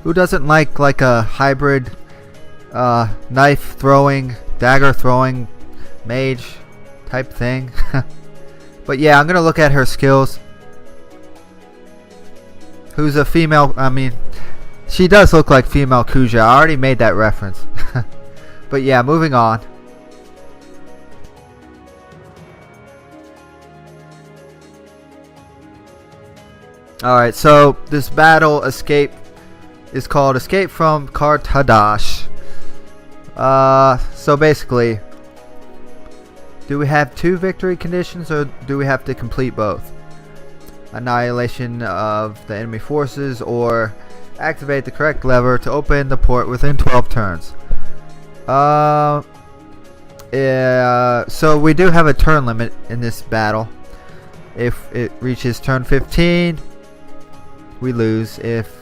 Who doesn't like a hybrid knife throwing, dagger throwing mage type thing? But yeah, I'm gonna look at her skills. Who's a female? I mean, she does look like female Kuja. I already made that reference. But yeah, moving on. Alright, so this battle escape is called Escape from Qart Hadasht. So basically, do we have 2 victory conditions or do we have to complete both? Annihilation of the enemy forces or activate the correct lever to open the port within 12 turns. Yeah, so we do have a turn limit in this battle. If it reaches turn 15, we lose. If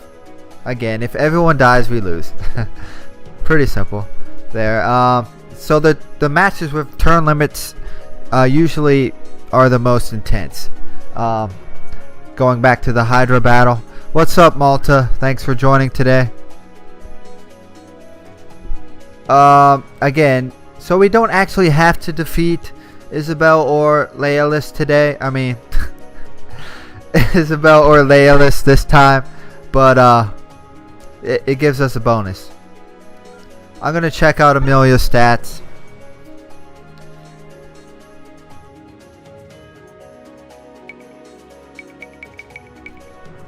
everyone dies, we lose. Pretty simple there. So the matches with turn limits usually are the most intense. Going back to the Hydra battle. What's up, Malta? Thanks for joining today. Again, so we don't actually have to defeat Isabel or Lealis today. I mean, Isabel or Lealis this time, but it gives us a bonus. I'm gonna check out Amelia's stats.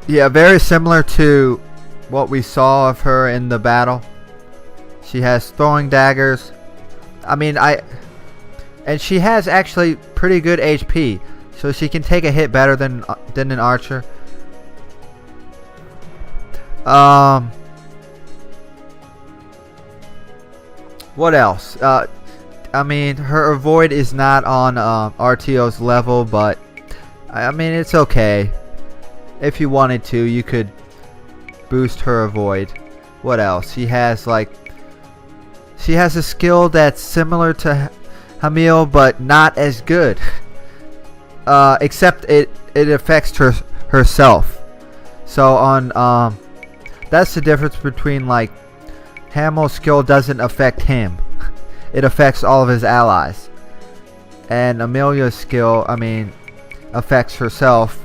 Yeah, very similar to what we saw of her in the battle. She has throwing daggers. I mean, and she has actually pretty good HP, so she can take a hit better than an archer. What else? I mean, her avoid is not on RTO's level, but I mean, it's okay. If you wanted to, you could boost her avoid. What else? She has a skill that's similar to Hamil, but not as good. Except it affects herself. So on that's the difference between like Hamil's skill doesn't affect him. It affects all of his allies. And Amelia's skill, I mean, affects herself.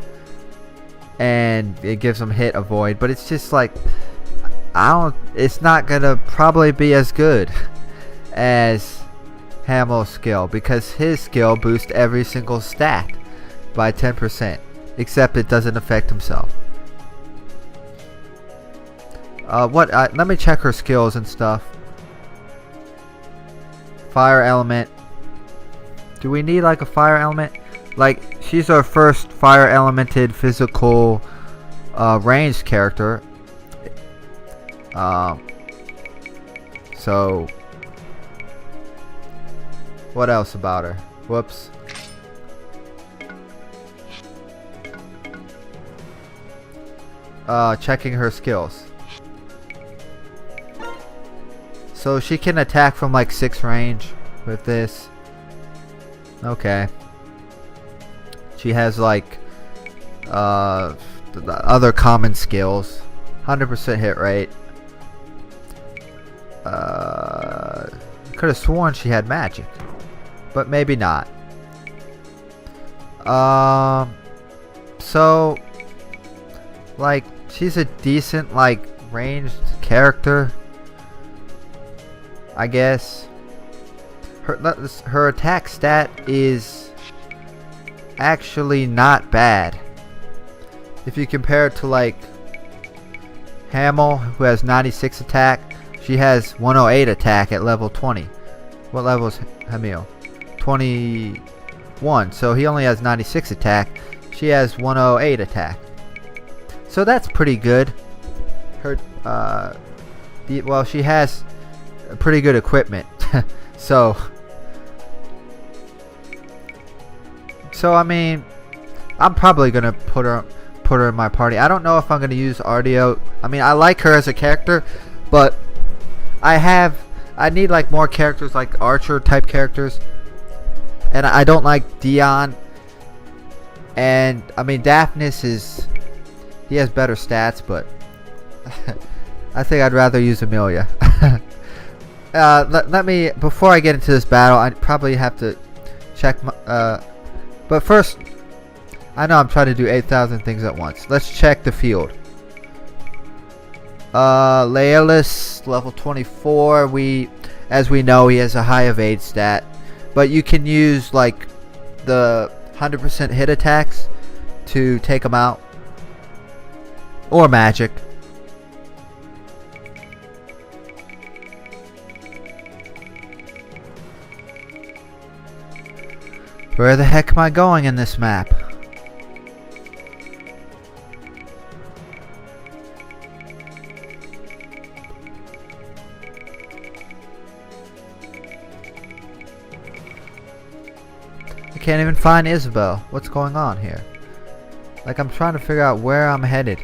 And it gives them hit avoid, but it's just like it's not gonna probably be as good as Hamill's skill, because his skill boosts every single stat by 10%, except it doesn't affect himself. Let me check her skills and stuff. Fire element. Do we need like a fire element? Like, she's our first fire elemented physical ranged character. So what else about her? Whoops. Checking her skills. So she can attack from like 6 range with this. Okay. She has like the other common skills. 100% hit rate. Could have sworn she had magic, but maybe not. So like she's a decent like ranged character, I guess. Her attack stat is actually not bad if you compare it to like Hamil, who has 96 attack. She has 108 attack at level 20. What level is Hamil? 21. So he only has 96 attack. She has 108 attack. So that's pretty good. Her well, she has pretty good equipment. So I mean, I'm probably gonna put her in my party. I don't know if I'm gonna use RDO. I mean, I like her as a character, but I need like more characters like Archer type characters, and I don't like Dion. And I mean, Daphnis he has better stats, but I think I'd rather use Amelia. Let me, before I get into this battle, I probably have to check my, but first, I know I'm trying to do 8,000 things at once. Let's check the field. Lealis, level 24. As we know, he has a high evade stat. But you can use, like, the 100% hit attacks to take him out. Or magic. Where the heck am I going in this map? I can't even find Isabel. What's going on here? Like, I'm trying to figure out where I'm headed.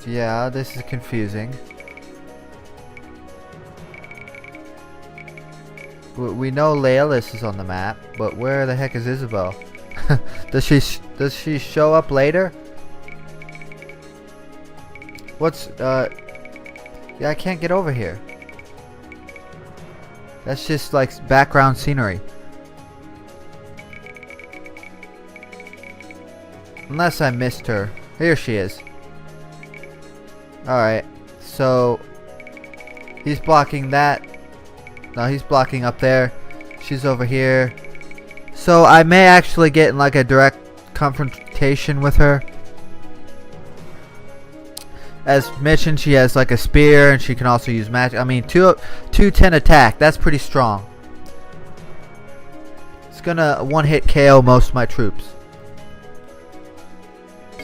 Yeah, this is confusing. We know Lealis is on the map, but where the heck is Isabel? Does she show up later? Yeah, I can't get over here. That's just like background scenery. Unless I missed her. Here she is. Alright, so he's blocking that. No, he's blocking up there. She's over here. So I may actually get in like a direct confrontation with her. As mentioned, she has like a spear and she can also use magic. I mean, 210 attack. That's pretty strong. It's gonna one-hit KO most of my troops.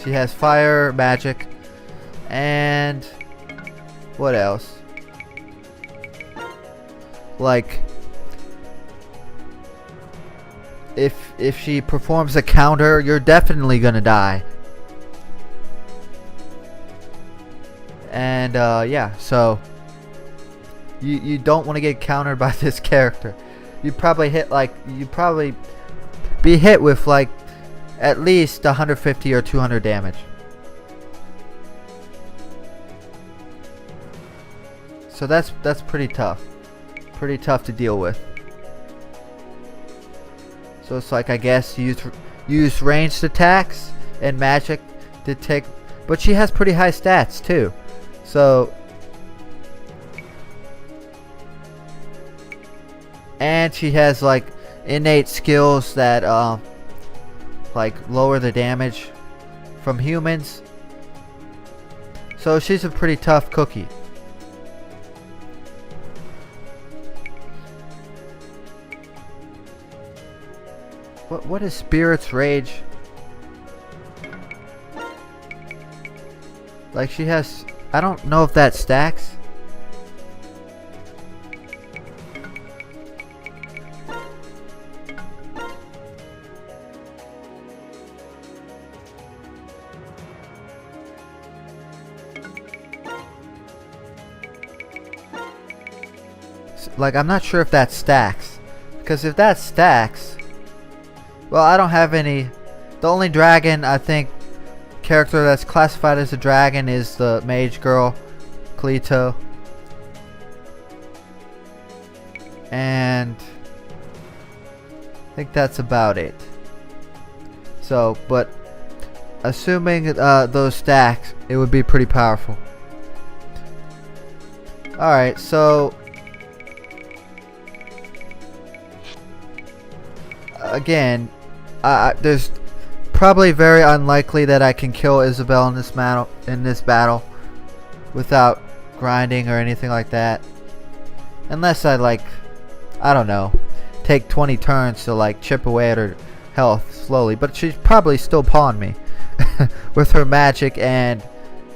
She has fire, magic, and what else? Like, if she performs a counter, you're definitely gonna die. And yeah, so you don't want to get countered by this character. You'd probably be hit with like at least 150 or 200 damage. So that's pretty tough. Pretty tough to deal with. So it's like, I guess, use ranged attacks and magic to take, but she has pretty high stats too. So, and she has like innate skills that like lower the damage from humans. So she's a pretty tough cookie. What is Spirit's Rage? Like, she has, I don't know if that stacks. Like, I'm not sure if that stacks. Because if that stacks, well, I don't have any. The only dragon, I think, character that's classified as a dragon is the mage girl, Cleto. And I think that's about it. So, but assuming those stacks, it would be pretty powerful. Alright, so again, there's probably very unlikely that I can kill Isabel in this battle without grinding or anything like that, unless I, like, I don't know, take 20 turns to like chip away at her health slowly. But she's probably still pawn me with her magic and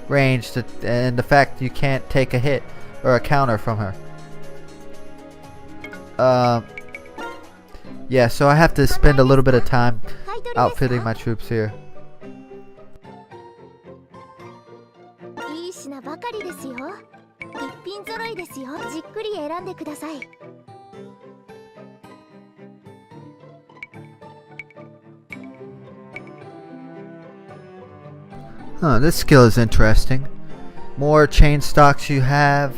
range and the fact you can't take a hit or a counter from her. Yeah, so I have to spend a little bit of time outfitting my troops here. 一品揃いですよ。じっくり選んでください。Huh, this skill is interesting. More chain stocks you have.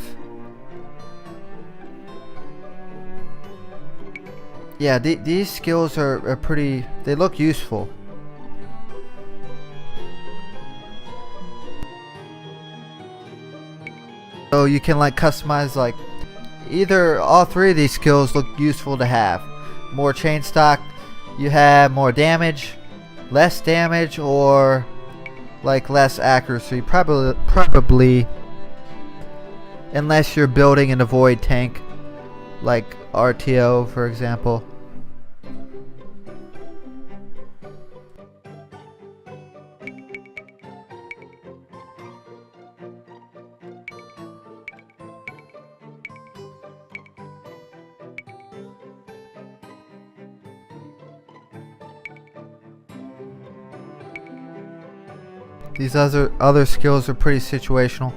Yeah, these skills are pretty... They look useful. So you can like customize like... Either all three of these skills look useful to have. More chain stock, you have more damage, less damage, or... like less accuracy, probably unless you're building an avoid tank like RTO for example. These other skills are pretty situational.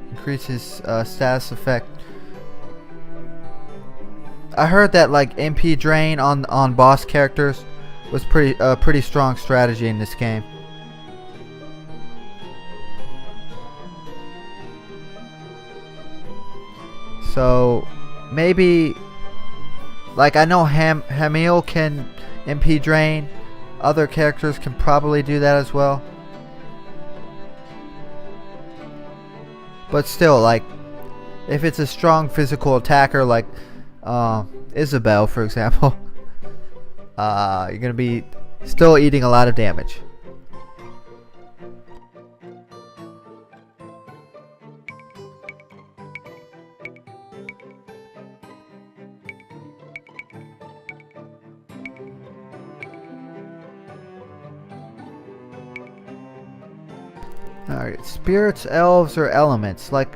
Increases status effect. I heard that like MP drain on boss characters was pretty strong strategy in this game. So maybe like I know Hamil can MP drain. Other characters can probably do that as well. But still, like, if it's a strong physical attacker like Isabel, for example, you're gonna be still eating a lot of damage. Alright, spirits, elves, or elements. Like,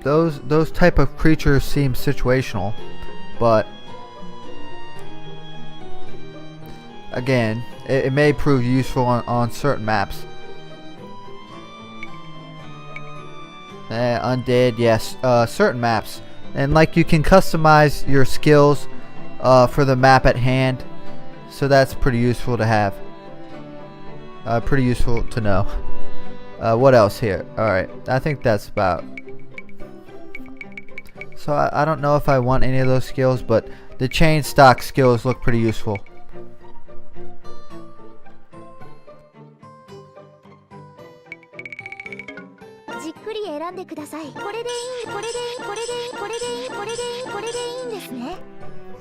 those type of creatures seem situational, but again, it may prove useful on certain maps. Undead, yes, certain maps, and like you can customize your skills for the map at hand. So that's pretty useful to have. Pretty useful to know. What else here? Alright, I think that's about. So I don't know if I want any of those skills, but the chain stock skills look pretty useful.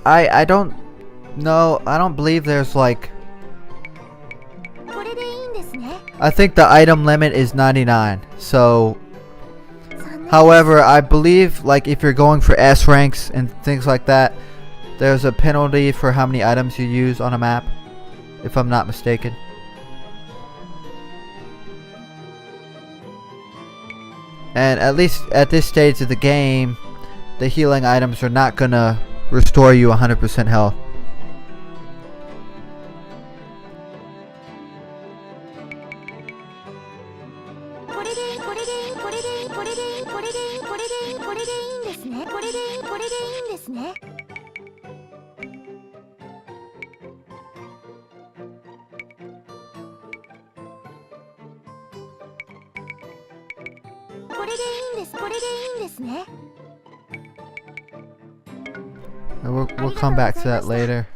I don't know. I don't believe there's like. I think the item limit is 99. So, however, I believe like if you're going for S ranks and things like that, there's a penalty for how many items you use on a map, if I'm not mistaken. And at least at this stage of the game, the healing items are not gonna restore you 100% health. We'll come back to that later.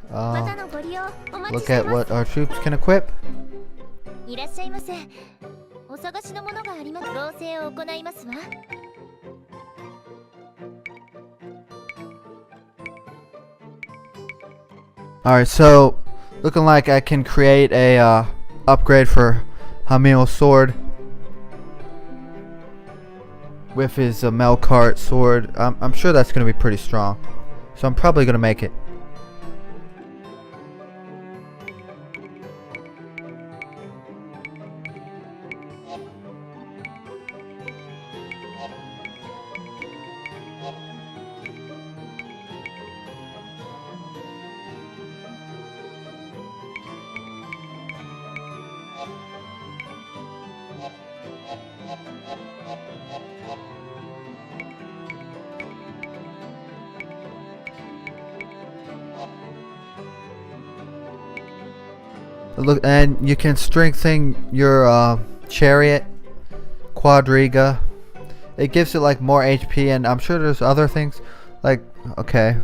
Look at what our troops can equip. Alright, so looking like I can create a upgrade for Hamil's sword with his Qart sword. I'm sure that's going to be pretty strong. So I'm probably going to make it. Look, and you can strengthen your chariot, quadriga. It gives it like more HP, and I'm sure there's other things. Like, okay,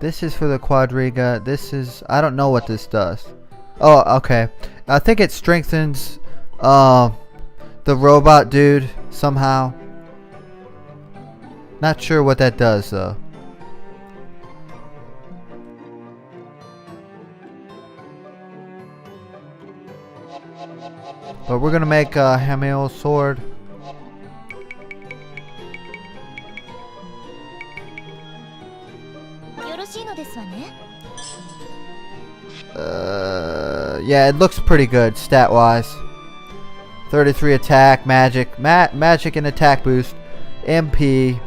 this is for the quadriga. This is, I don't know what this does. Oh, okay. I think it strengthens the robot dude somehow. Not sure what that does though. But we're gonna make a Hamill sword. Yeah, it looks pretty good stat wise. 33 attack, magic, magic and attack boost, MP,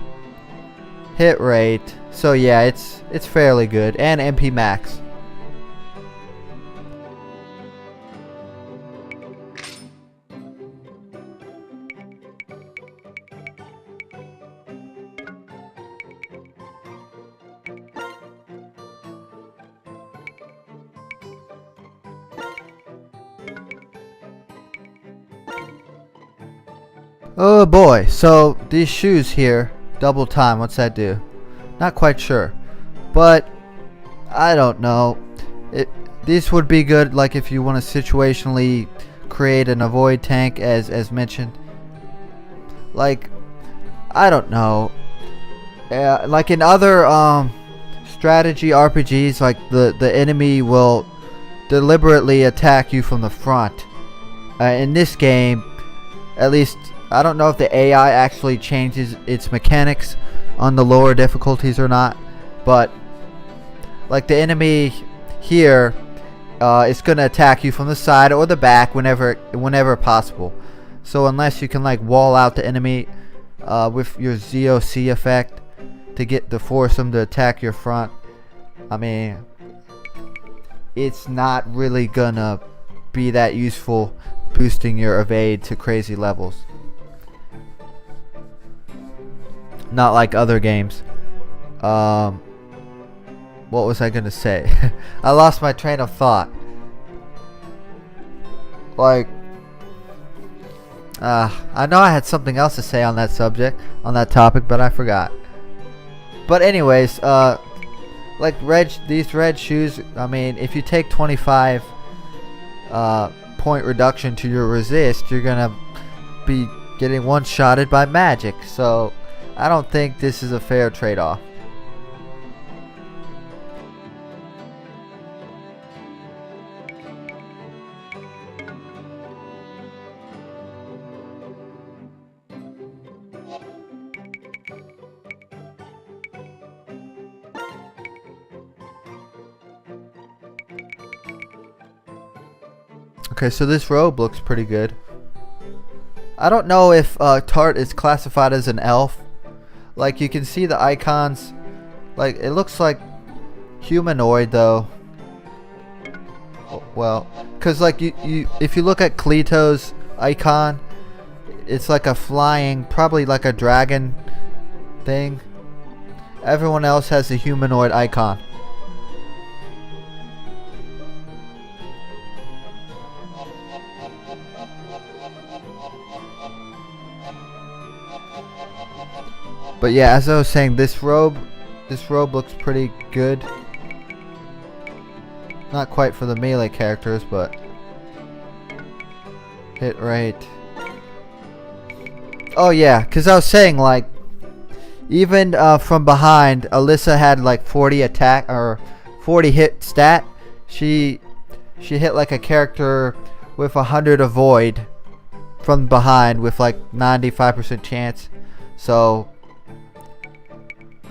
hit rate. So yeah, it's fairly good, and MP max. Oh boy, so these shoes here, double time, what's that do? Not quite sure, but I don't know. These would be good like if you want to situationally create an avoid tank as mentioned. Like, I don't know. Like in other strategy RPGs, like the enemy will deliberately attack you from the front. In this game, at least, I don't know if the AI actually changes its mechanics on the lower difficulties or not, but like the enemy here is gonna attack you from the side or the back whenever possible. So unless you can like wall out the enemy with your ZOC effect to force them to attack your front, I mean, it's not really gonna be that useful boosting your evade to crazy levels. Not like other games. What was I gonna say? I lost my train of thought. Like, I know I had something else to say on that subject, on that topic, but I forgot. But anyways, like these red shoes, I mean, if you take 25 point reduction to your resist, you're gonna be getting one-shotted by magic. So I don't think this is a fair trade-off. Okay, so this robe looks pretty good. I don't know if Qart is classified as an elf. Like, you can see the icons. Like, it looks like humanoid though. Well, cause like if you look at Cleto's icon, it's like a flying, probably like a dragon thing. Everyone else has a humanoid icon. But yeah, as I was saying, this robe looks pretty good. Not quite for the melee characters, but hit rate. Oh yeah, cause I was saying, like, even from behind, Alyssa had like 40 attack or 40 hit stat. She hit like a character with 100 avoid from behind with like 95% chance. So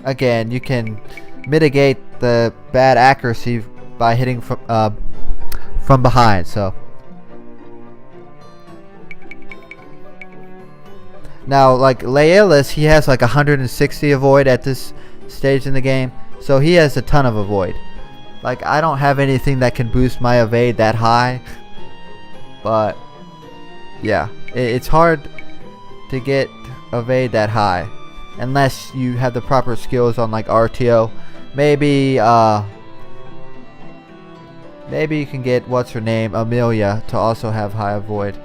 again, you can mitigate the bad accuracy by hitting from behind. So now, like Laelis, he has like 160 avoid at this stage in the game, so he has a ton of avoid. Like, I don't have anything that can boost my evade that high, but yeah, it's hard to get evade that high unless you have the proper skills on like RTO. Maybe Maybe you can get what's her name, Amelia, to also have high avoid.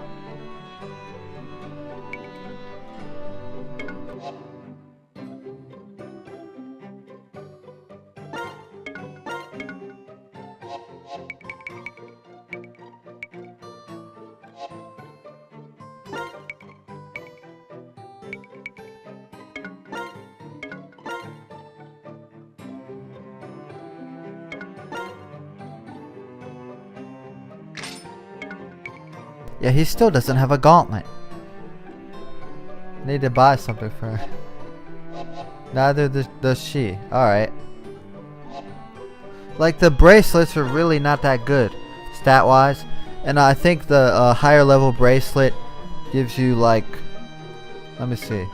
Yeah, he still doesn't have a gauntlet. Need to buy something for her. Neither does she. Alright. Like, the bracelets are really not that good, stat-wise. And I think the higher level bracelet gives you, like... Let me see.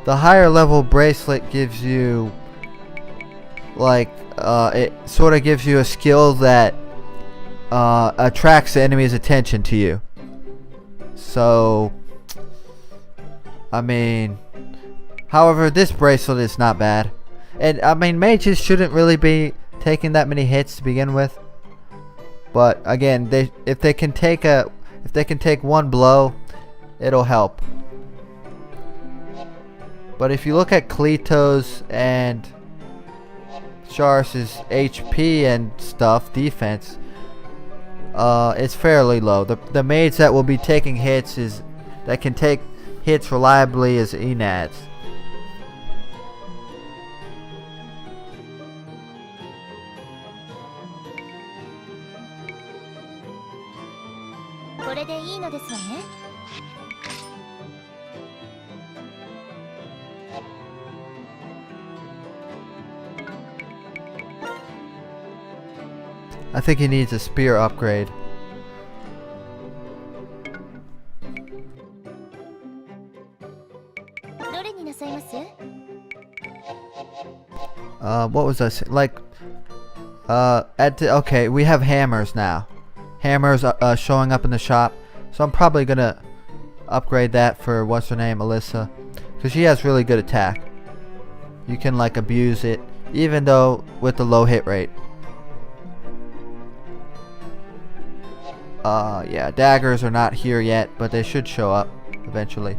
The higher level bracelet gives you... like, it sort of gives you a skill that attracts the enemy's attention to you. So, I mean, however, this bracelet is not bad. And, I mean, mages shouldn't really be taking that many hits to begin with. But, again, if they can take one blow, it'll help. But if you look at Klito's and Char's HP and stuff, defense, it's fairly low. The maids that will be taking hits that can take hits reliably is Enads. I think he needs a spear upgrade. What was I saying? Like, okay, we have hammers now. Hammers showing up in the shop. So I'm probably gonna upgrade that for, what's her name, Alyssa. Because she has really good attack. You can, like, abuse it, even though with the low hit rate. Yeah, daggers are not here yet, but they should show up eventually.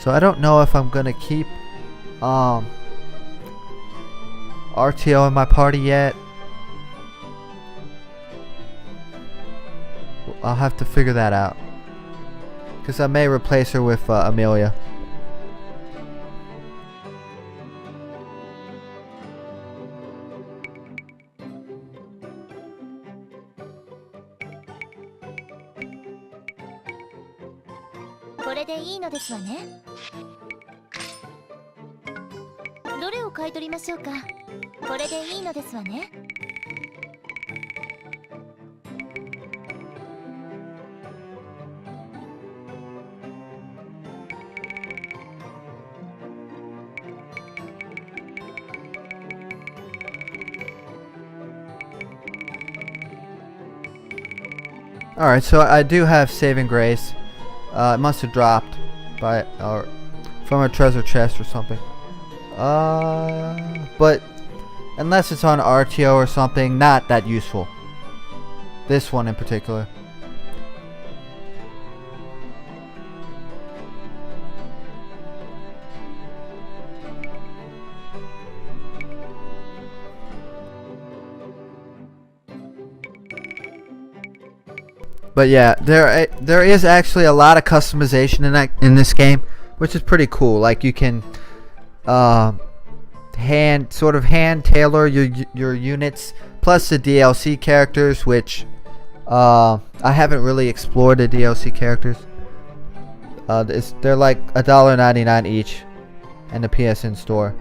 So I don't know if I'm gonna keep RTO in my party yet. I'll have to figure that out, because I may replace her with Amelia. Alright, so I do have saving grace. It must have dropped or from a treasure chest or something. But unless it's on RTO or something, not that useful. This one in particular. But yeah, there is actually a lot of customization in this game, which is pretty cool. Like, you can hand tailor your units, plus the DLC characters, which I haven't really explored the DLC characters. They're like $1.99 each in the PSN store.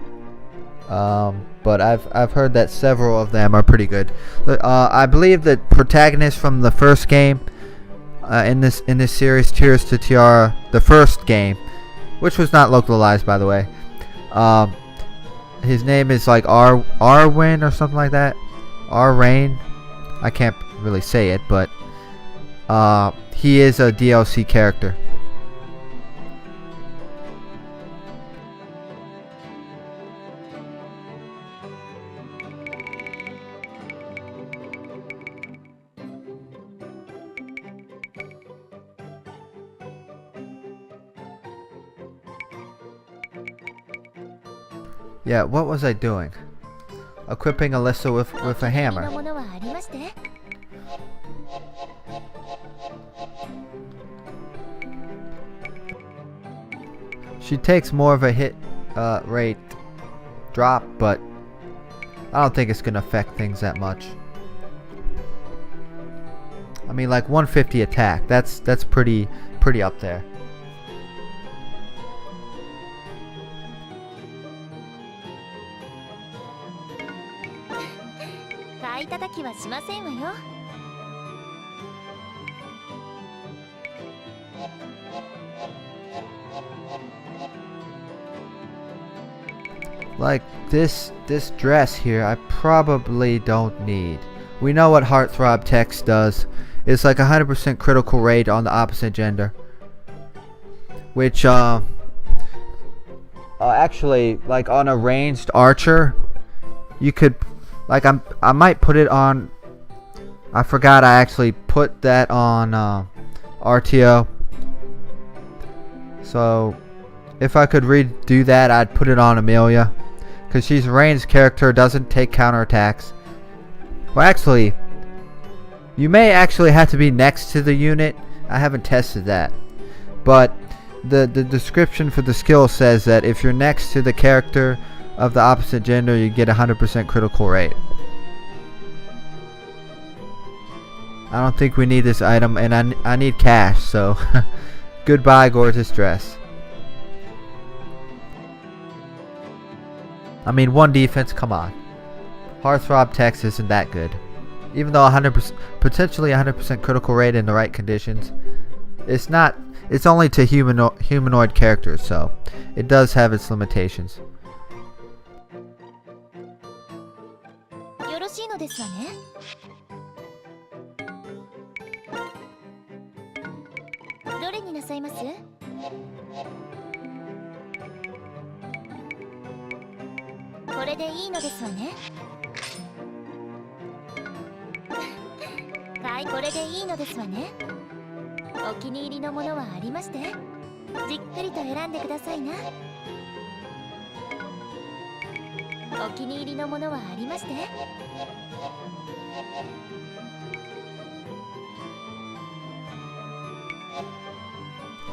But I've heard that several of them are pretty good. I believe that protagonist from the first game in this series, Tears to Tiara, the first game, which was not localized, by the way. His name is like Arwin or something like that. Rain. I can't really say it, but he is a DLC character. Yeah, what was I doing? Equipping Alyssa with a hammer. She takes more of a hit rate drop, but I don't think it's gonna affect things that much. I mean, like 150 attack. That's pretty up there. Like this dress here, I probably don't need. We know what Heartthrob text does. It's like 100% critical rate on the opposite gender, which actually, like on a ranged archer, you could, like, I might put it on. I forgot I actually put that on RTO. So if I could redo that, I'd put it on Amelia, because she's a ranged character, doesn't take counterattacks. Well, actually, you may actually have to be next to the unit. I haven't tested that, but the description for the skill says that if you're next to the character of the opposite gender, you get 100% critical rate. I don't think we need this item, and I need cash, so goodbye gorgeous dress. I mean, 1 defense, come on. Heartthrob text isn't that good. Even though 100%, potentially 100% critical rate in the right conditions, it's not. It's only to humanoid characters, so it does have its limitations.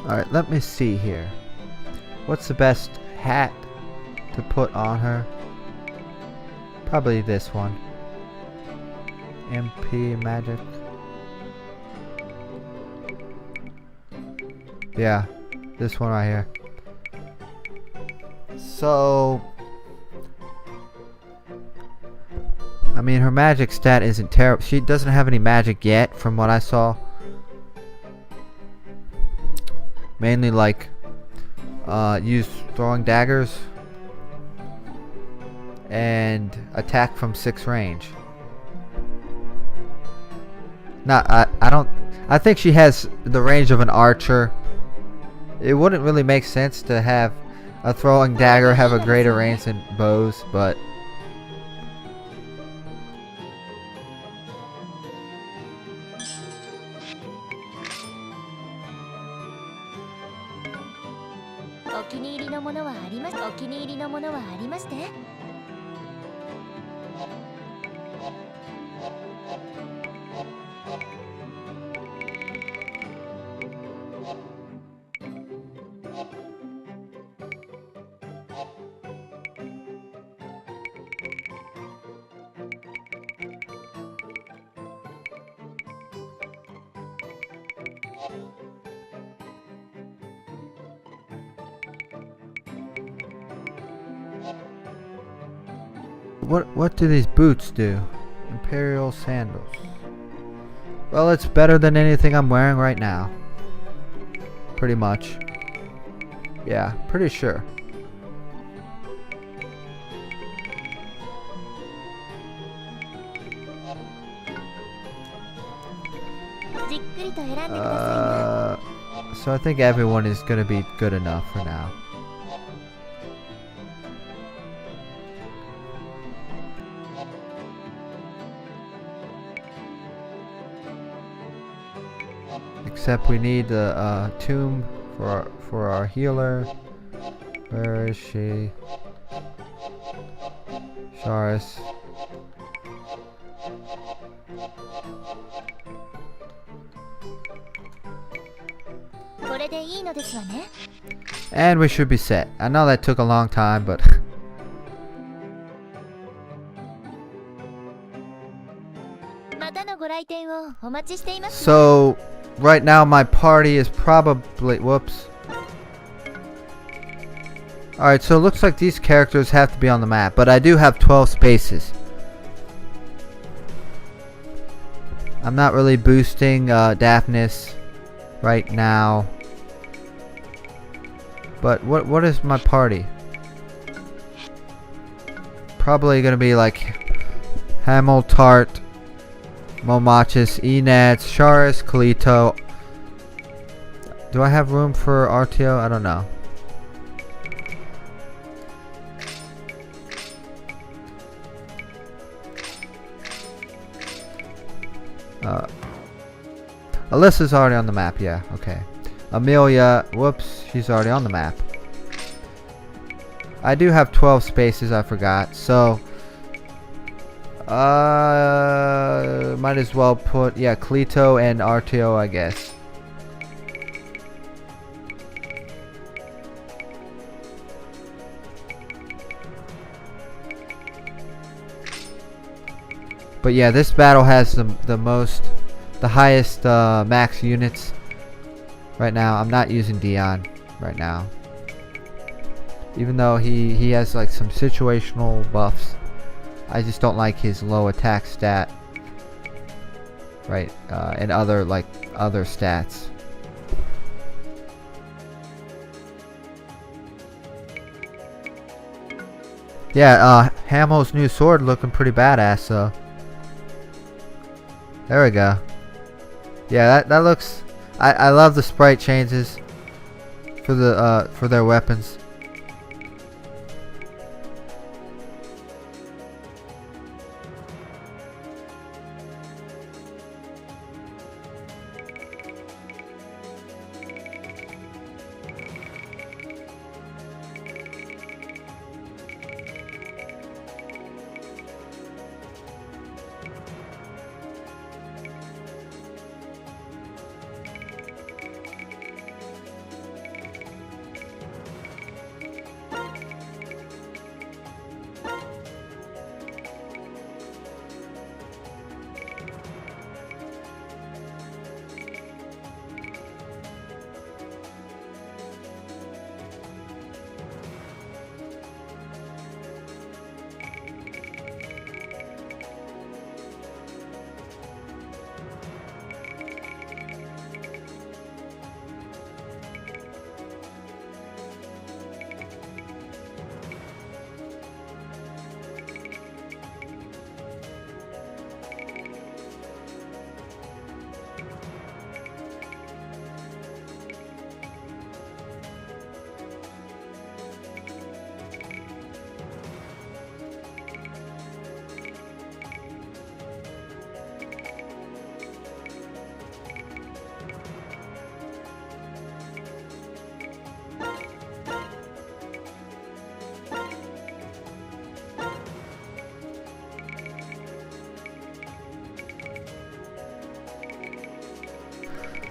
Alright, let me see here. What's the best hat to put on her? Probably this one. MP magic. Yeah, this one right here. So, I mean, her magic stat isn't terrible. She doesn't have any magic yet, from what I saw. Mainly like use throwing daggers and attack from 6 range. I think she has the range of an archer. It wouldn't really make sense to have a throwing dagger have a greater range than bows, but what do these boots do? Imperial sandals. Well, it's better than anything I'm wearing right now. Pretty much. Yeah, pretty sure. じっくりと選んでくださいな。 So I think everyone is gonna be good enough for now. Except we need a tomb for our healer. Where is she? Charis. And we should be set. I know that took a long time, but so right now my party is probably whoops. Alright, so it looks like these characters have to be on the map, but I do have 12 spaces. I'm not really boosting Daphnis right now. But what is my party? Probably gonna be like Hamel, Qart, Momachis, Enats, Charis, Kalito. Do I have room for RTO? I don't know. Alyssa's already on the map, yeah, okay. Amelia, whoops, she's already on the map. I do have 12 spaces, I forgot, so might as well put, yeah, Kalito and RTO, I guess. But yeah, this battle has the highest max units right now. I'm not using Dion right now, even though he has like some situational buffs. I just don't like his low attack stat, right, and other stats. Yeah, Hamel's new sword looking pretty badass, so there we go. Yeah, that looks. I love the sprite changes for their weapons.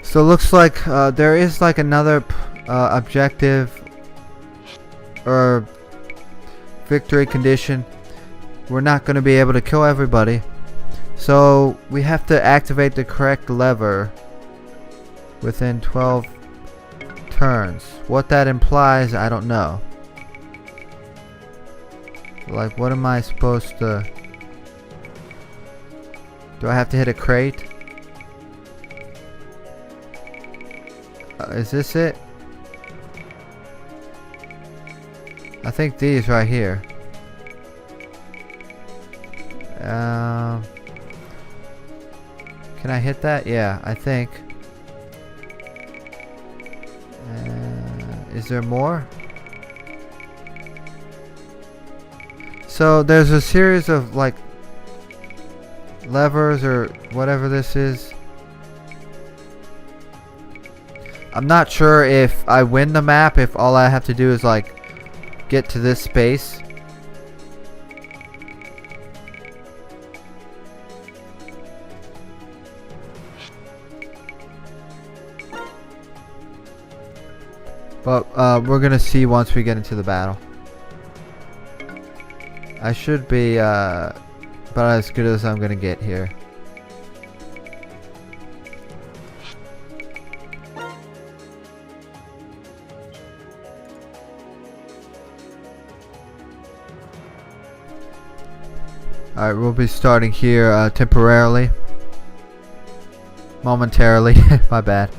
So it looks like there is like another objective or victory condition. We're not going to be able to kill everybody, so we have to activate the correct lever within 12 turns. What that implies, I don't know. Like, what am I supposed to... Do I have to hit a crate? Is this it? I think these right here. Can I hit that? Yeah, I think. Is there more? So there's a series of like levers or whatever this is. I'm not sure if I win the map if all I have to do is like get to this space. But we're gonna see once we get into the battle. I should be about as good as I'm gonna get here. Alright, we'll be starting here temporarily. Momentarily, my bad.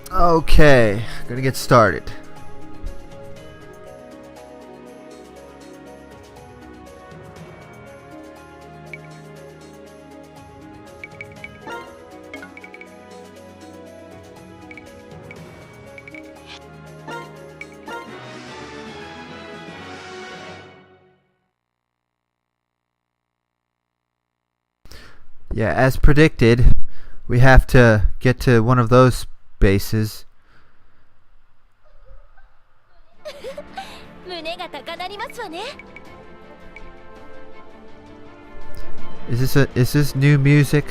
Okay, gonna get started. Yeah, as predicted, we have to get to one of those bases. Is this new music?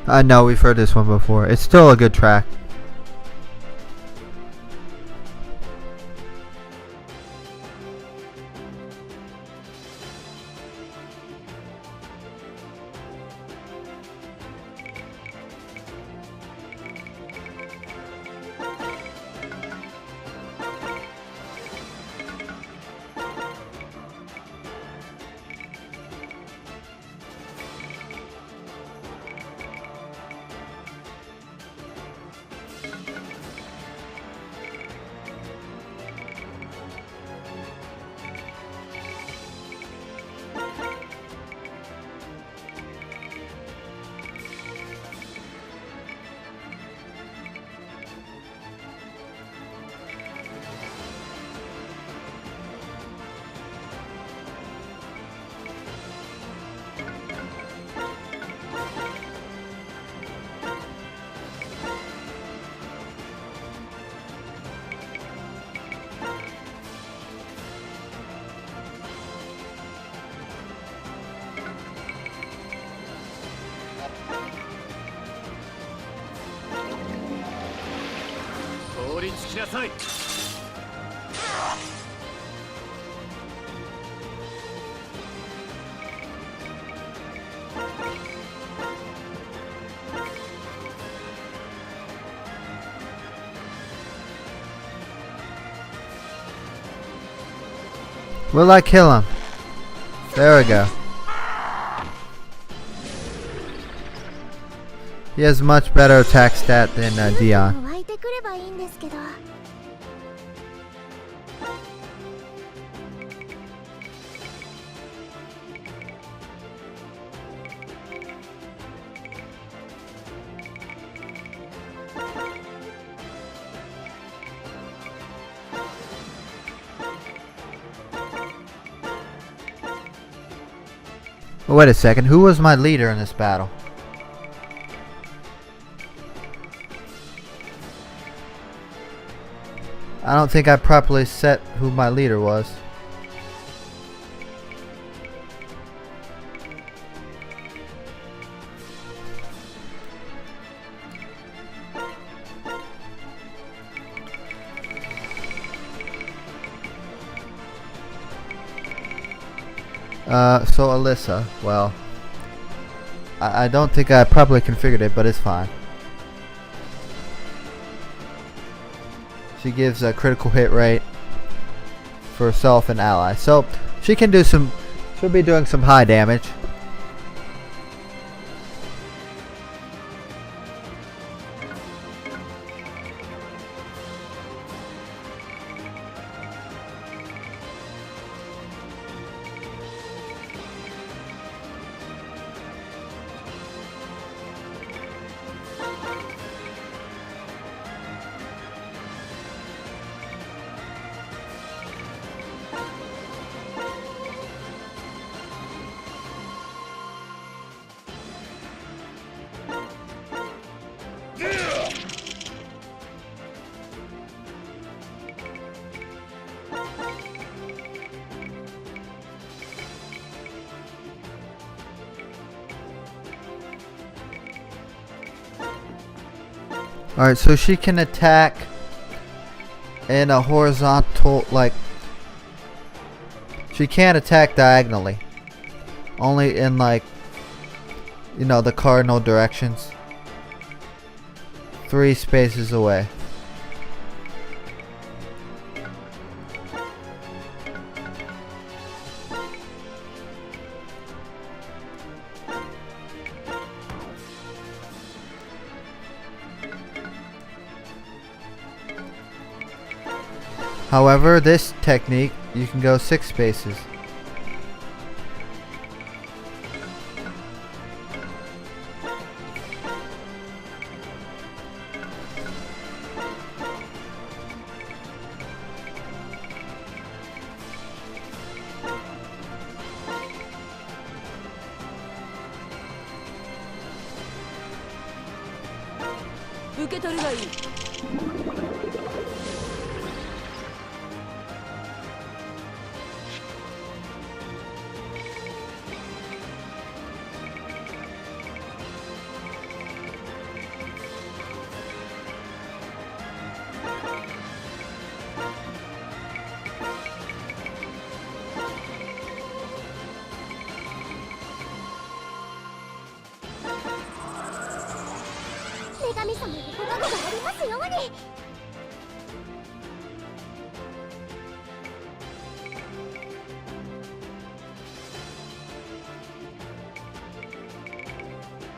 No, we've heard this one before. It's still a good track. Will I kill him? There we go. He has much better attack stat than Dion. Wait a second. Who was my leader in this battle? I don't think I properly set who my leader was. So Alyssa, well, I don't think I properly configured it, but it's fine. She gives a critical hit rate for herself and ally, so she can do some. She'll be doing some high damage. Alright, so she can attack in a horizontal, like, she can't attack diagonally. Only in, like, you know, the cardinal directions. 3 spaces away. However, this technique, you can go 6 spaces.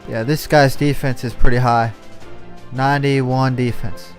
Yeah, this guy's defense is pretty high. 91 defense.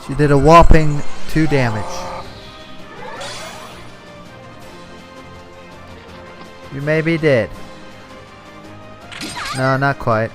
She did a whopping 2 damage. You maybe did. No, not quite.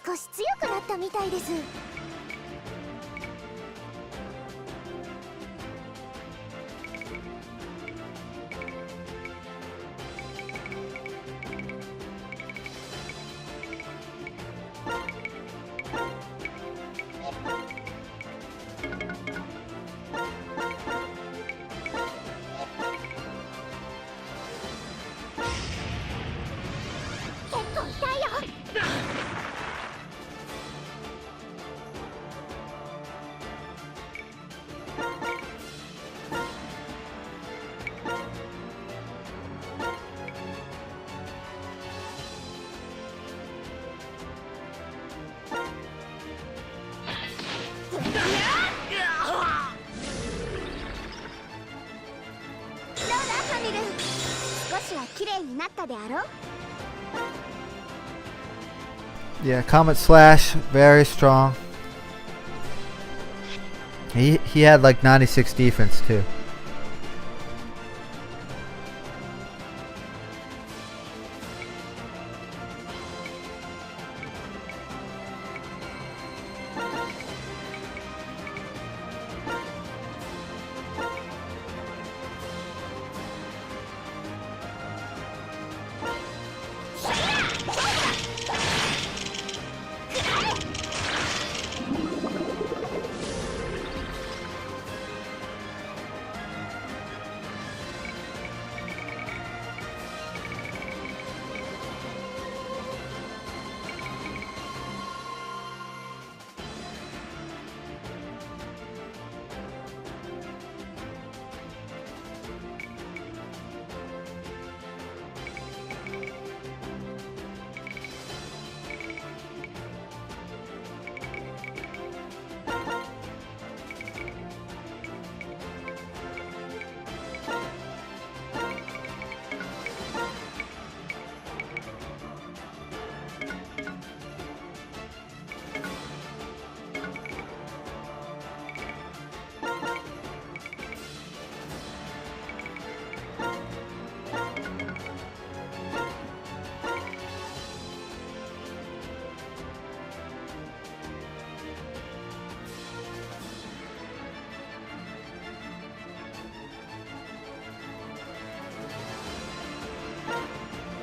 少し強くなったみたいです。結構痛いよ。Yeah, Comet Slash, very strong. He had like 96 defense too.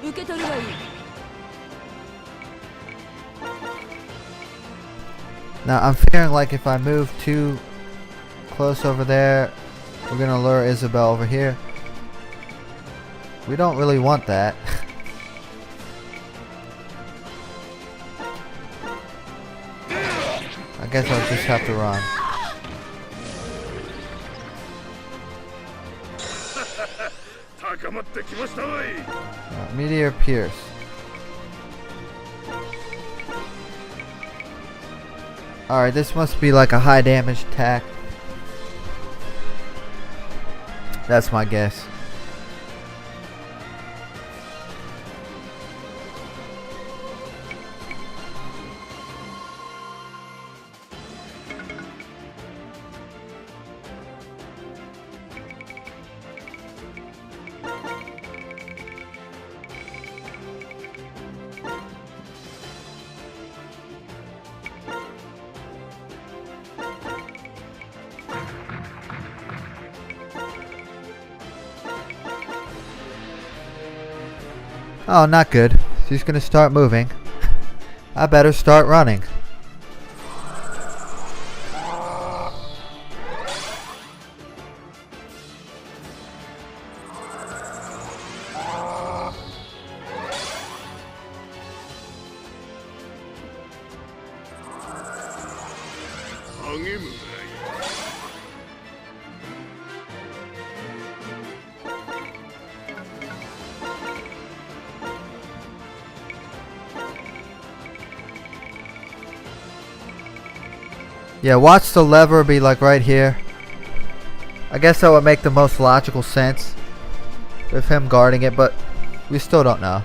受け取るがいい。 Now I'm fearing like if I move too close over there, we're gonna lure Isabel over here. We don't really want that. I guess I'll just have to run. Meteor Pierce. Alright, this must be like a high damage attack. That's my guess. Oh, not good. She's gonna start moving. I better start running. Yeah, watch the lever be like right here. I guess that would make the most logical sense with him guarding it, but we still don't know.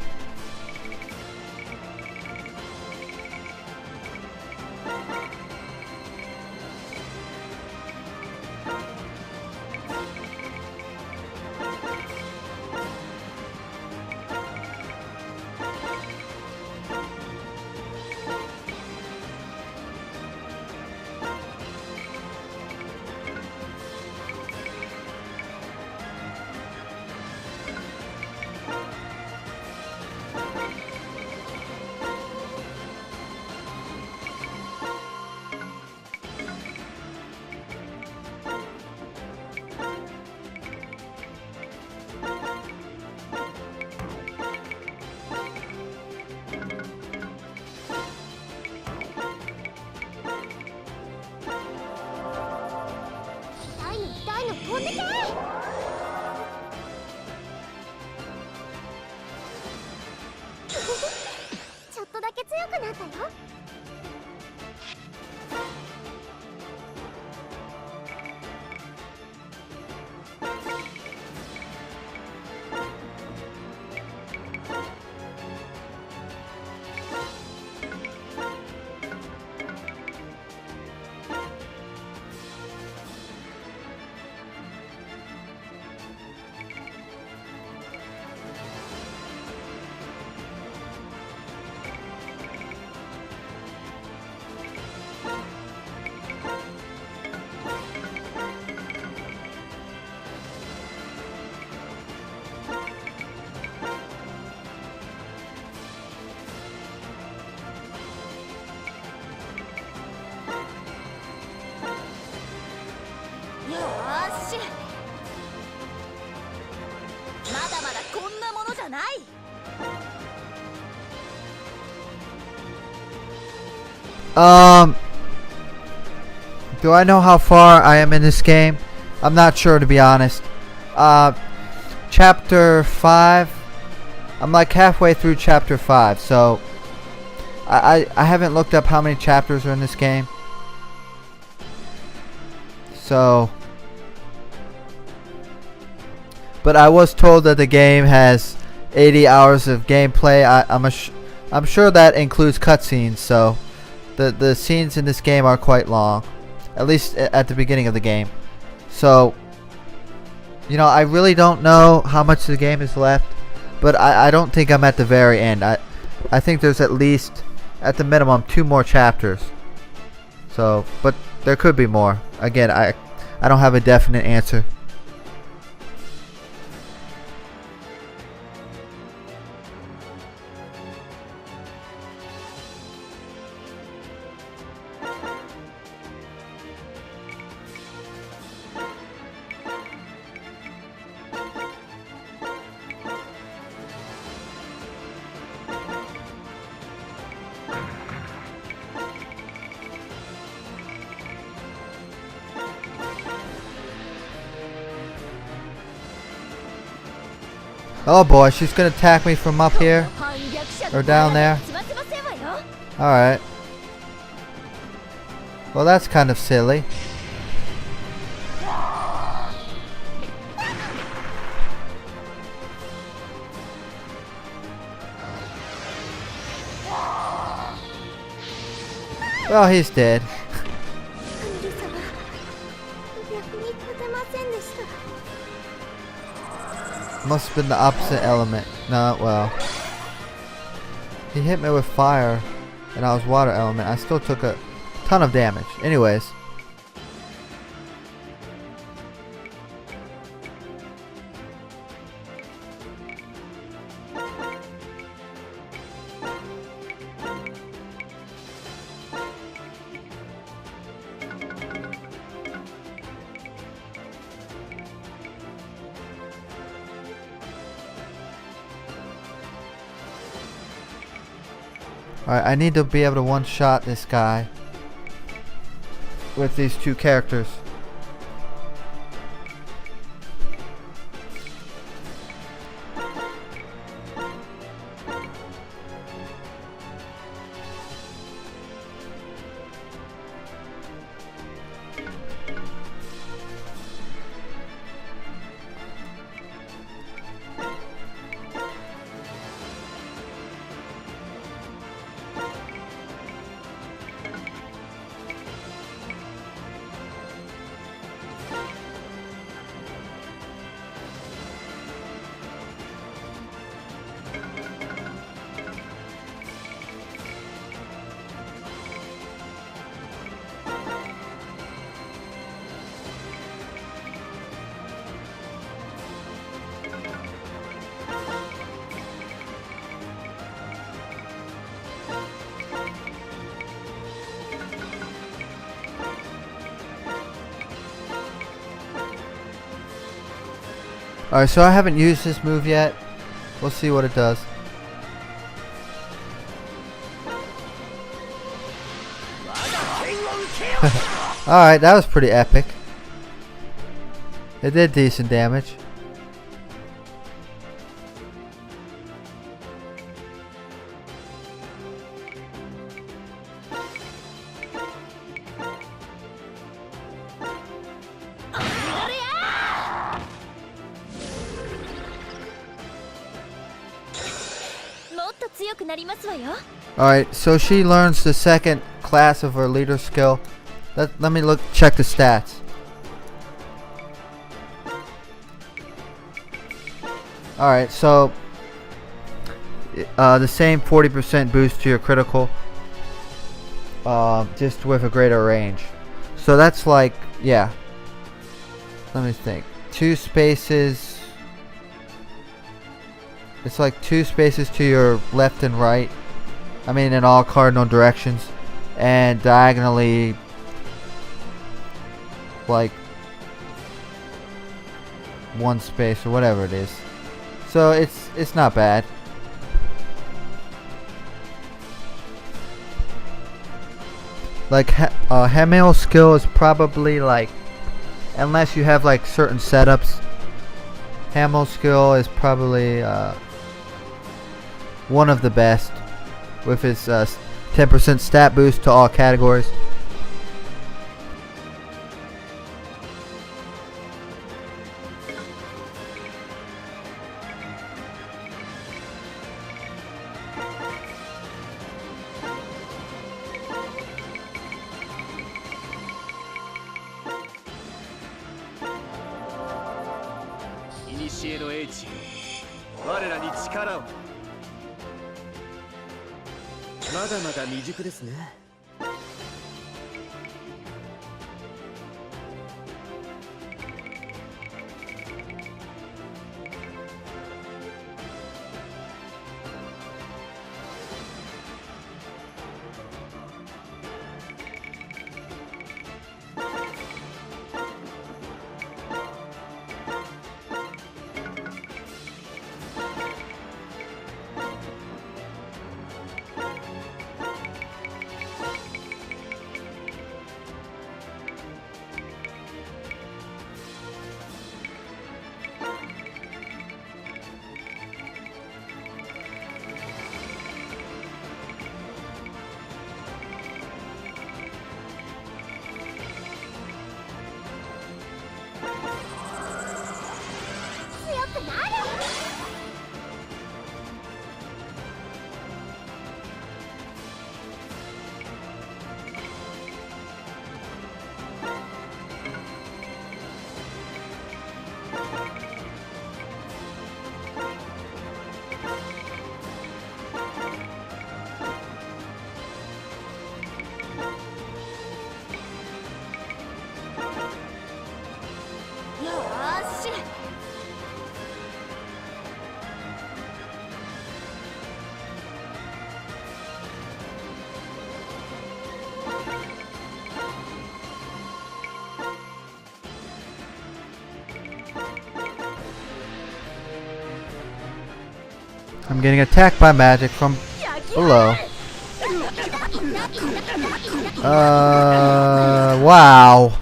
Do I know how far I am in this game? I'm not sure, to be honest. Chapter 5. I'm like halfway through chapter 5, so I haven't looked up how many chapters are in this game. So, but I was told that the game has 80 hours of gameplay. I'm sure that includes cutscenes, so the scenes in this game are quite long, at least at the beginning of the game. So, you know, I really don't know how much the game is left, but I don't think I'm at the very end. I think there's at least, at the minimum, 2 more chapters. So, but there could be more. Again, I don't have a definite answer. Oh boy, she's gonna attack me from up here. Or down there. Alright. Well, that's kind of silly. Well, he's dead. Must have been the opposite element. No, well. He hit me with fire, and I was water element. I still took a ton of damage. Anyways. Alright, I need to be able to one-shot this guy with these two characters. Alright, so I haven't used this move yet. We'll see what it does. Alright, that was pretty epic. It did decent damage. Alright, so she learns the second class of her leader skill. Let me check the stats. Alright, so the same 40% boost to your critical, just with a greater range. So that's like, yeah. Let me think. 2 spaces. It's like 2 spaces to your left and right. I mean in all cardinal directions. And diagonally like 1 space or whatever it is. So it's not bad. Like Hamill skill is probably like, unless you have like certain setups, Hamill skill is probably one of the best with his 10% stat boost to all categories. I'm getting attacked by magic from below. Wow.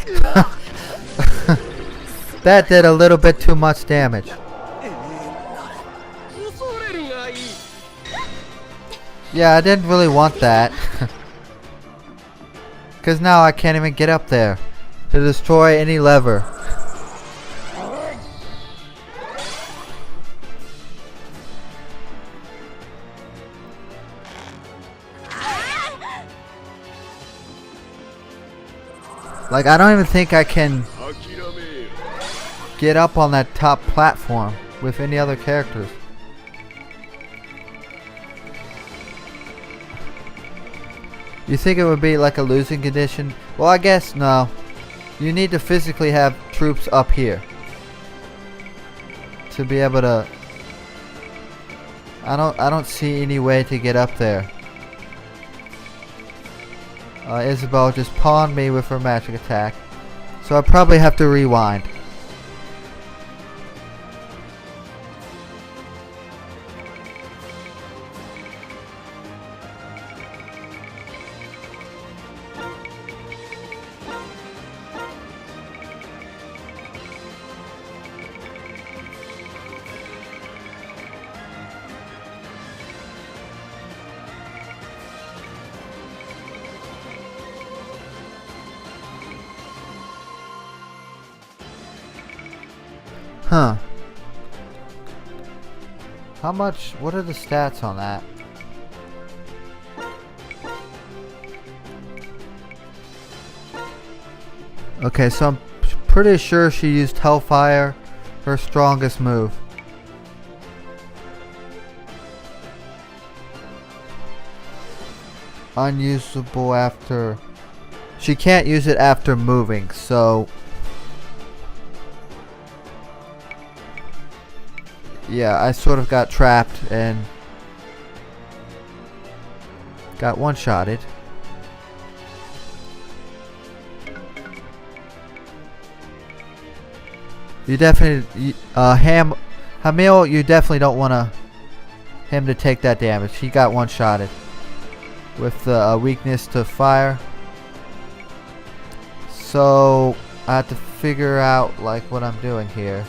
That did a little bit too much damage. Yeah, I didn't really want that. Because now I can't even get up there to destroy any lever. Like, I don't even think I can get up on that top platform with any other characters. You think it would be like a losing condition? Well, I guess no. You need to physically have troops up here to be able to. I don't see any way to get up there. Isabel just pawned me with her magic attack, so I probably have to rewind. Huh. How much? What are the stats on that? Okay, so I'm pretty sure she used Hellfire, her strongest move. Unusable after. She can't use it after moving, so. Yeah, I sort of got trapped and got one-shotted. You definitely, Hamil, you definitely don't want him to take that damage. He got one-shotted with the weakness to fire. So I have to figure out like what I'm doing here.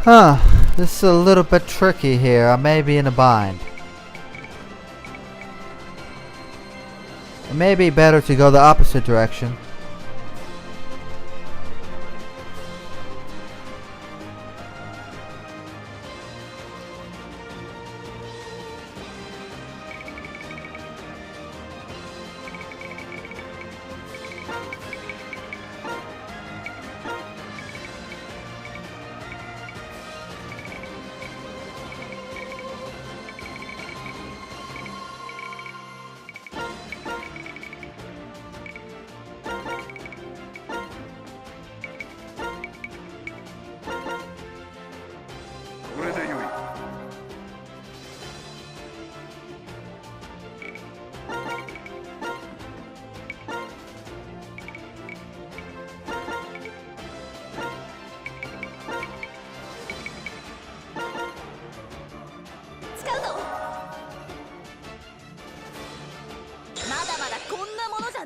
Huh, this is a little bit tricky here. I may be in a bind. It may be better to go the opposite direction.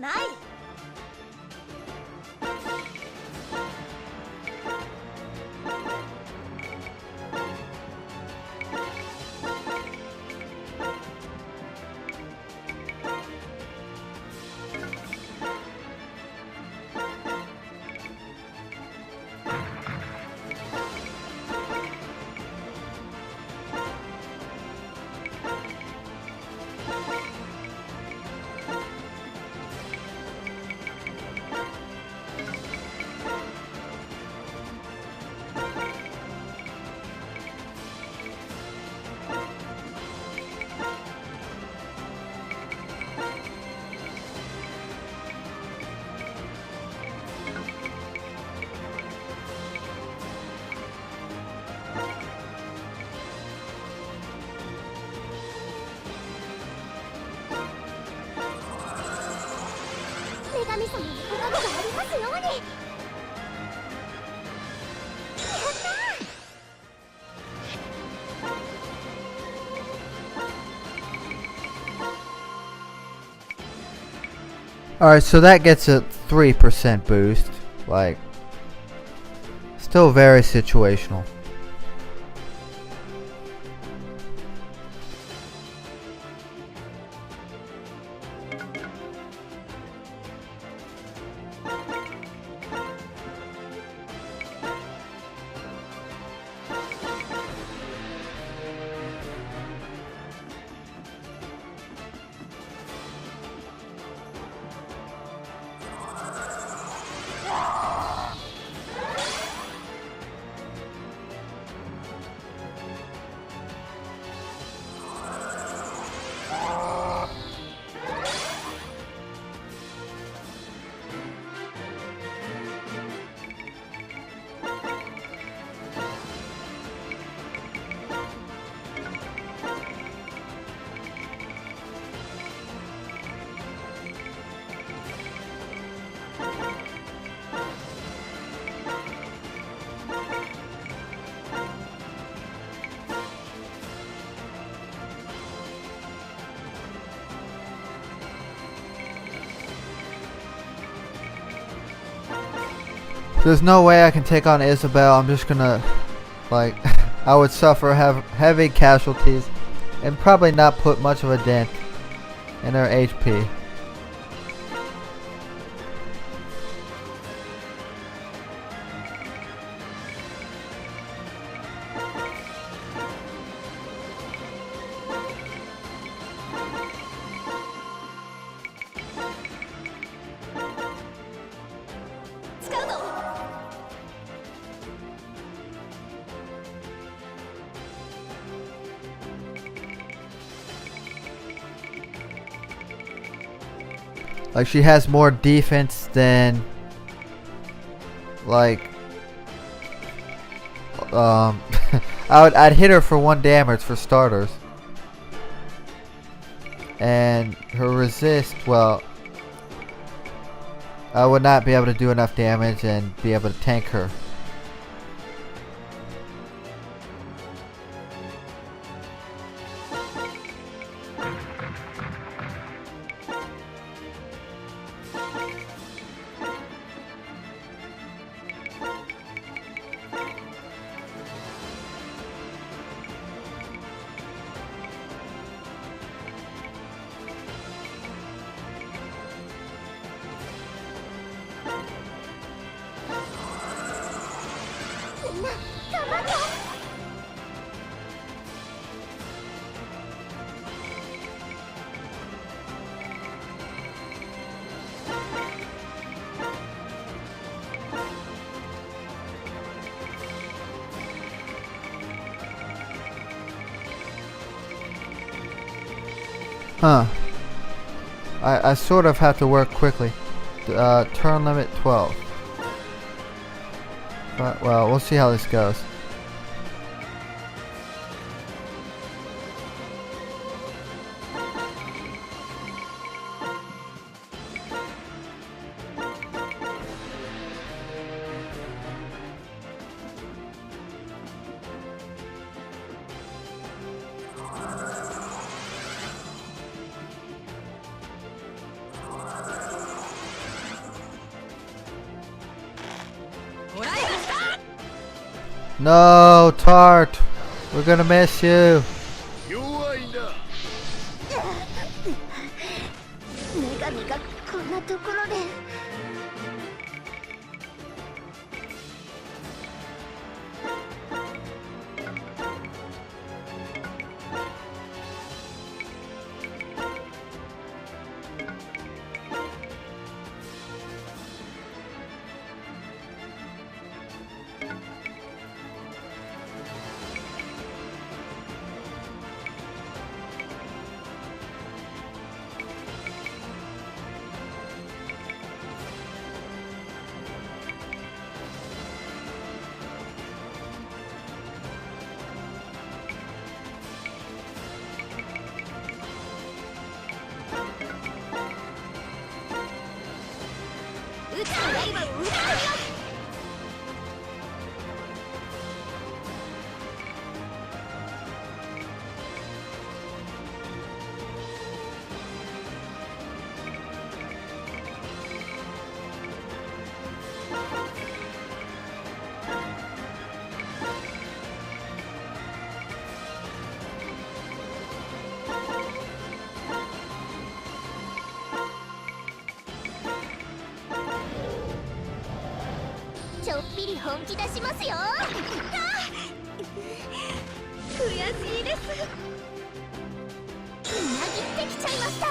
ない。女神様のおかげがありますように。やったー。 Alright, so that gets a 3% boost. Like, still very situational. There's no way I can take on Isabel. I'm just gonna, like, I would suffer heavy casualties and probably not put much of a dent in her HP. Like, she has more defense than, like, I'd hit her for 1 damage for starters. And her resist, well, I would not be able to do enough damage and be able to tank her. Huh. I sort of have to work quickly. Turn limit 12. But, well, we'll see how this goes. No, Tart. We're gonna miss you. 弱いな。女神がこんなところで。撃つの刃を撃ってみよ。ちょっぴり本気出しますよ。悔しいです。みなぎってきちゃいました。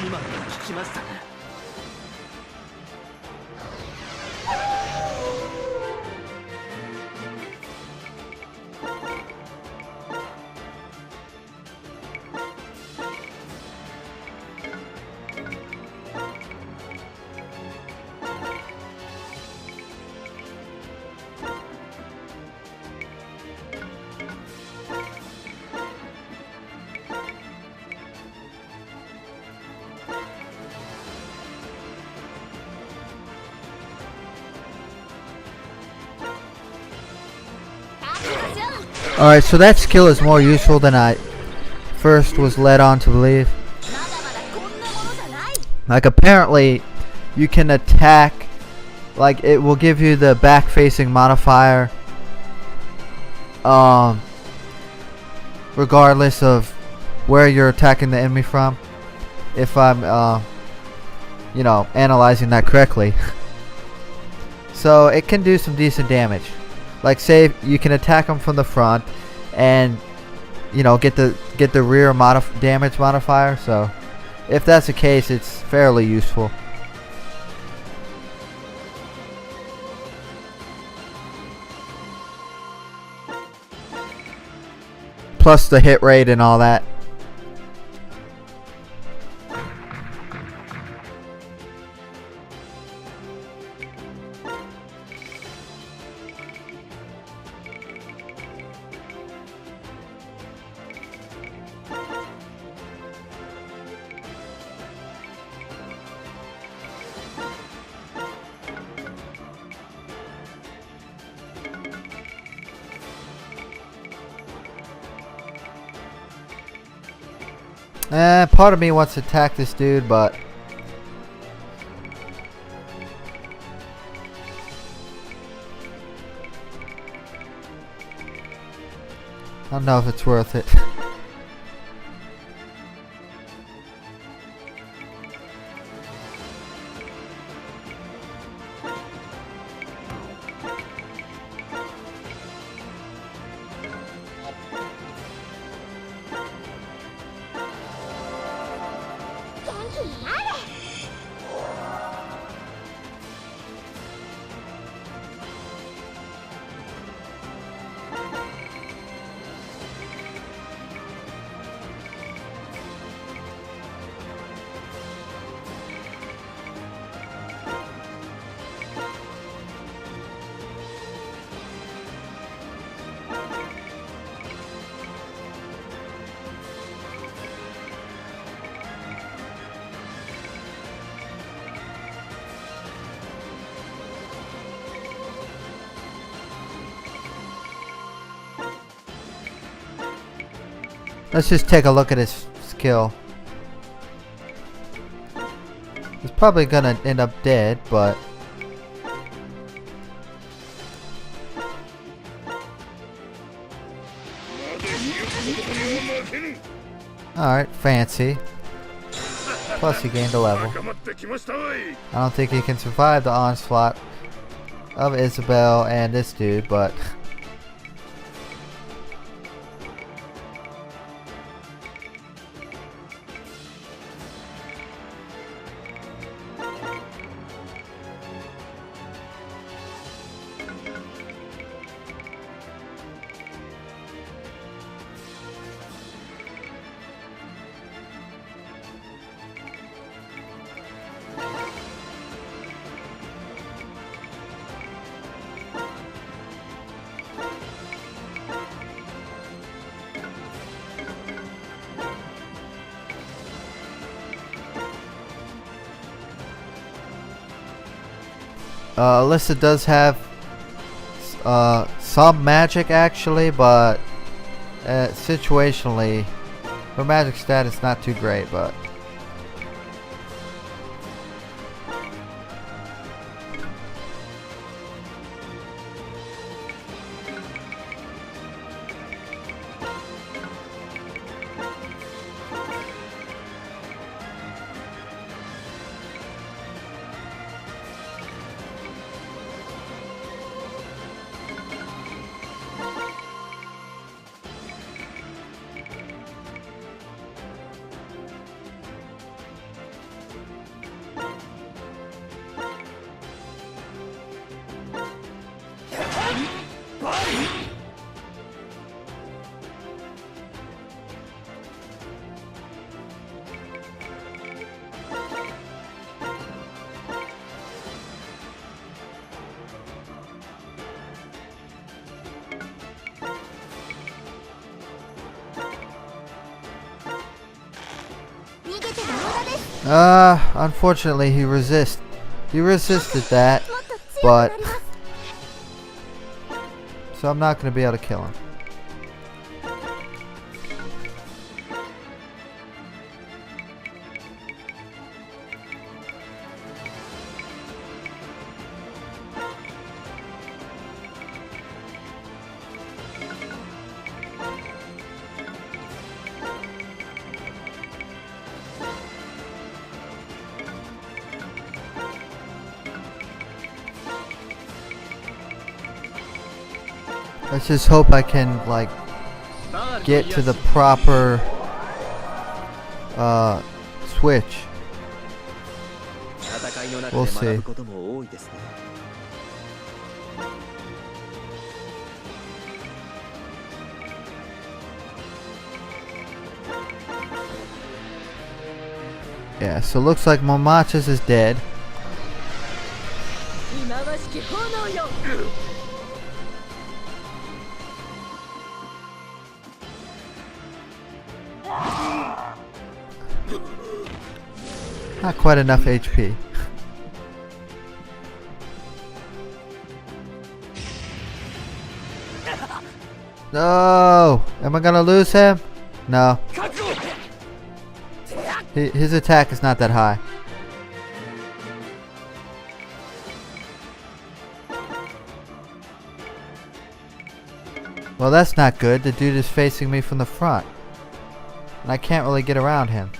今の聞きましたね。Alright, so that skill is more useful than I first was led on to believe. Like, apparently, you can attack, like, it will give you the back-facing modifier, regardless of where you're attacking the enemy from, if I'm, you know, analyzing that correctly. So, it can do some decent damage. Like, say you can attack them from the front, and you know, get the rear damage modifier. So, if that's the case, it's fairly useful. Plus the hit rate and all that. Part of me wants to attack this dude, but I don't know if it's worth it. Let's just take a look at his skill. He's probably gonna end up dead, but alright, fancy. Plus he gained a level. I don't think he can survive the onslaught of Isabel and this dude, but Alyssa does have some magic actually, but situationally her magic stat is not too great, but unfortunately he resisted that, but so I'm not going to be able to kill him. Let's just hope I can like get to the proper switch. We'll see. Yeah, so looks like Momachis is dead. Not quite enough HP. No! Am I gonna lose him? No. His attack is not that high. Well, that's not good. The dude is facing me from the front. And I can't really get around him.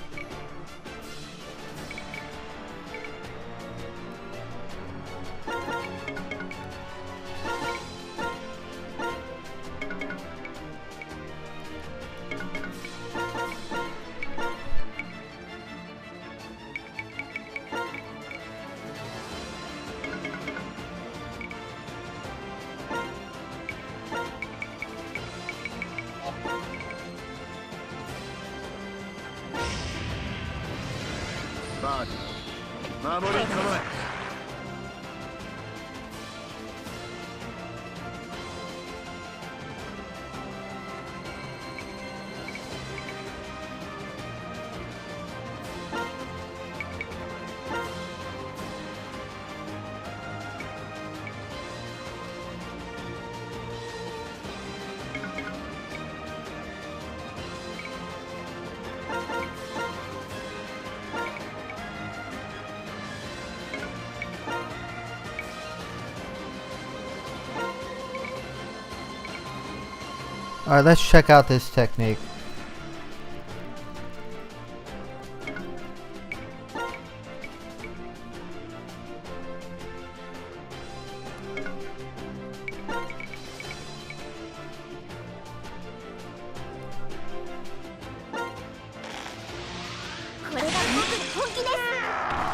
Alright, let's check out this technique.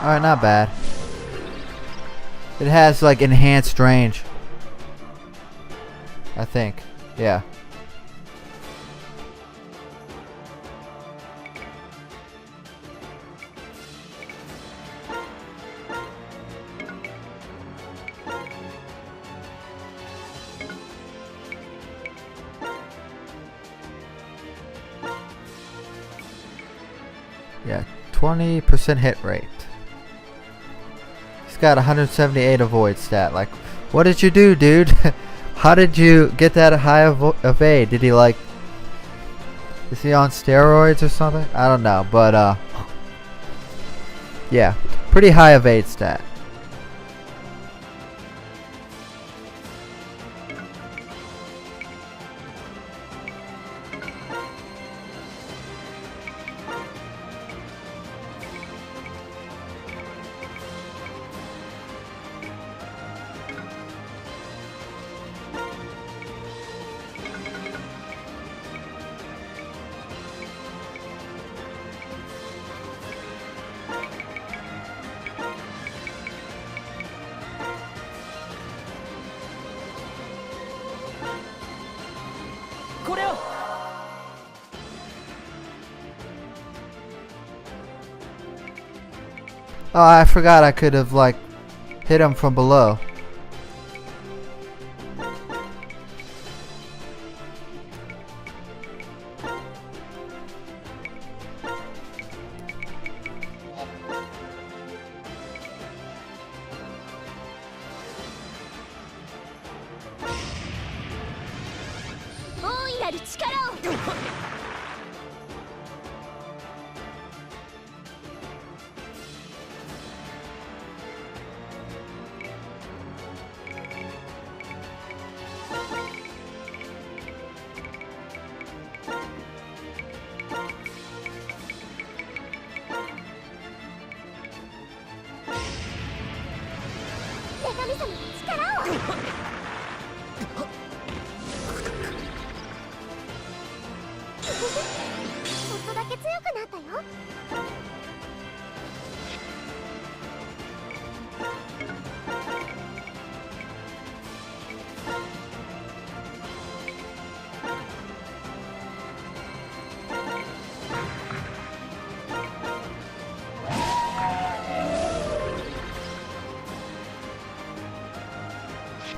Alright, not bad. It has like enhanced range, I think. Yeah. Yeah, 20% hit rate. He's got 178 avoid stat. Like, what did you do, dude? How did you get that high evade? Did he like... Is he on steroids or something? I don't know, but yeah, pretty high evade stat. Oh, I forgot I could have like hit him from below.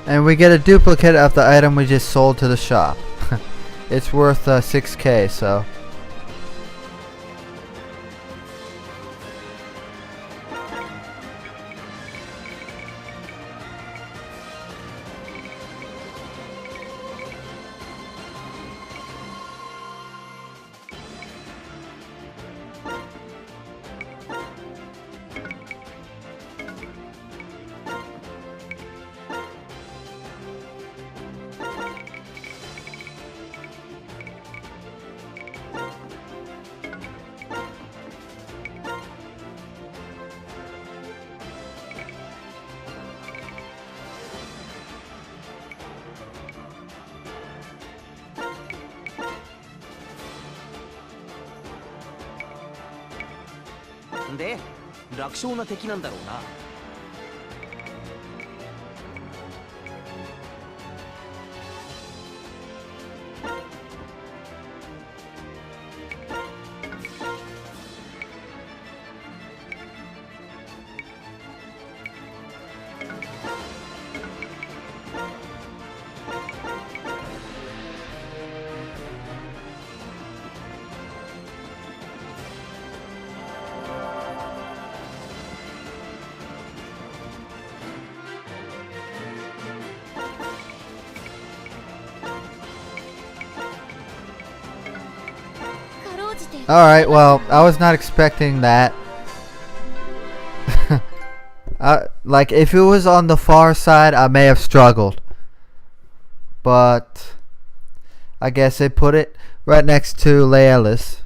And we get a duplicate of the item we just sold to the shop. It's worth 6K, so... で楽勝な敵なんだろうな。Alright, well, I was not expecting that. Like, if it was on the far side, I may have struggled. But I guess they put it right next to Laelis.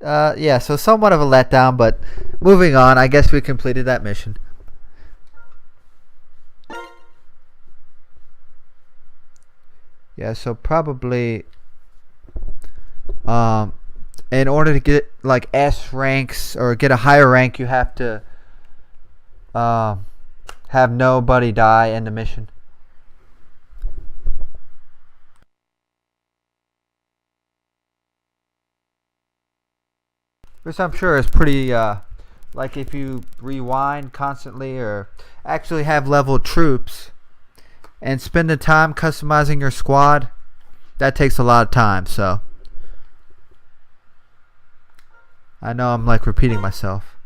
Yeah, so somewhat of a letdown, but moving on, I guess we completed that mission. Yeah, so probably in order to get like S ranks or get a higher rank, you have to have nobody die in the mission. Which I'm sure is pretty like if you rewind constantly or actually have leveled troops and spend the time customizing your squad, that takes a lot of time. So I know I'm like repeating myself.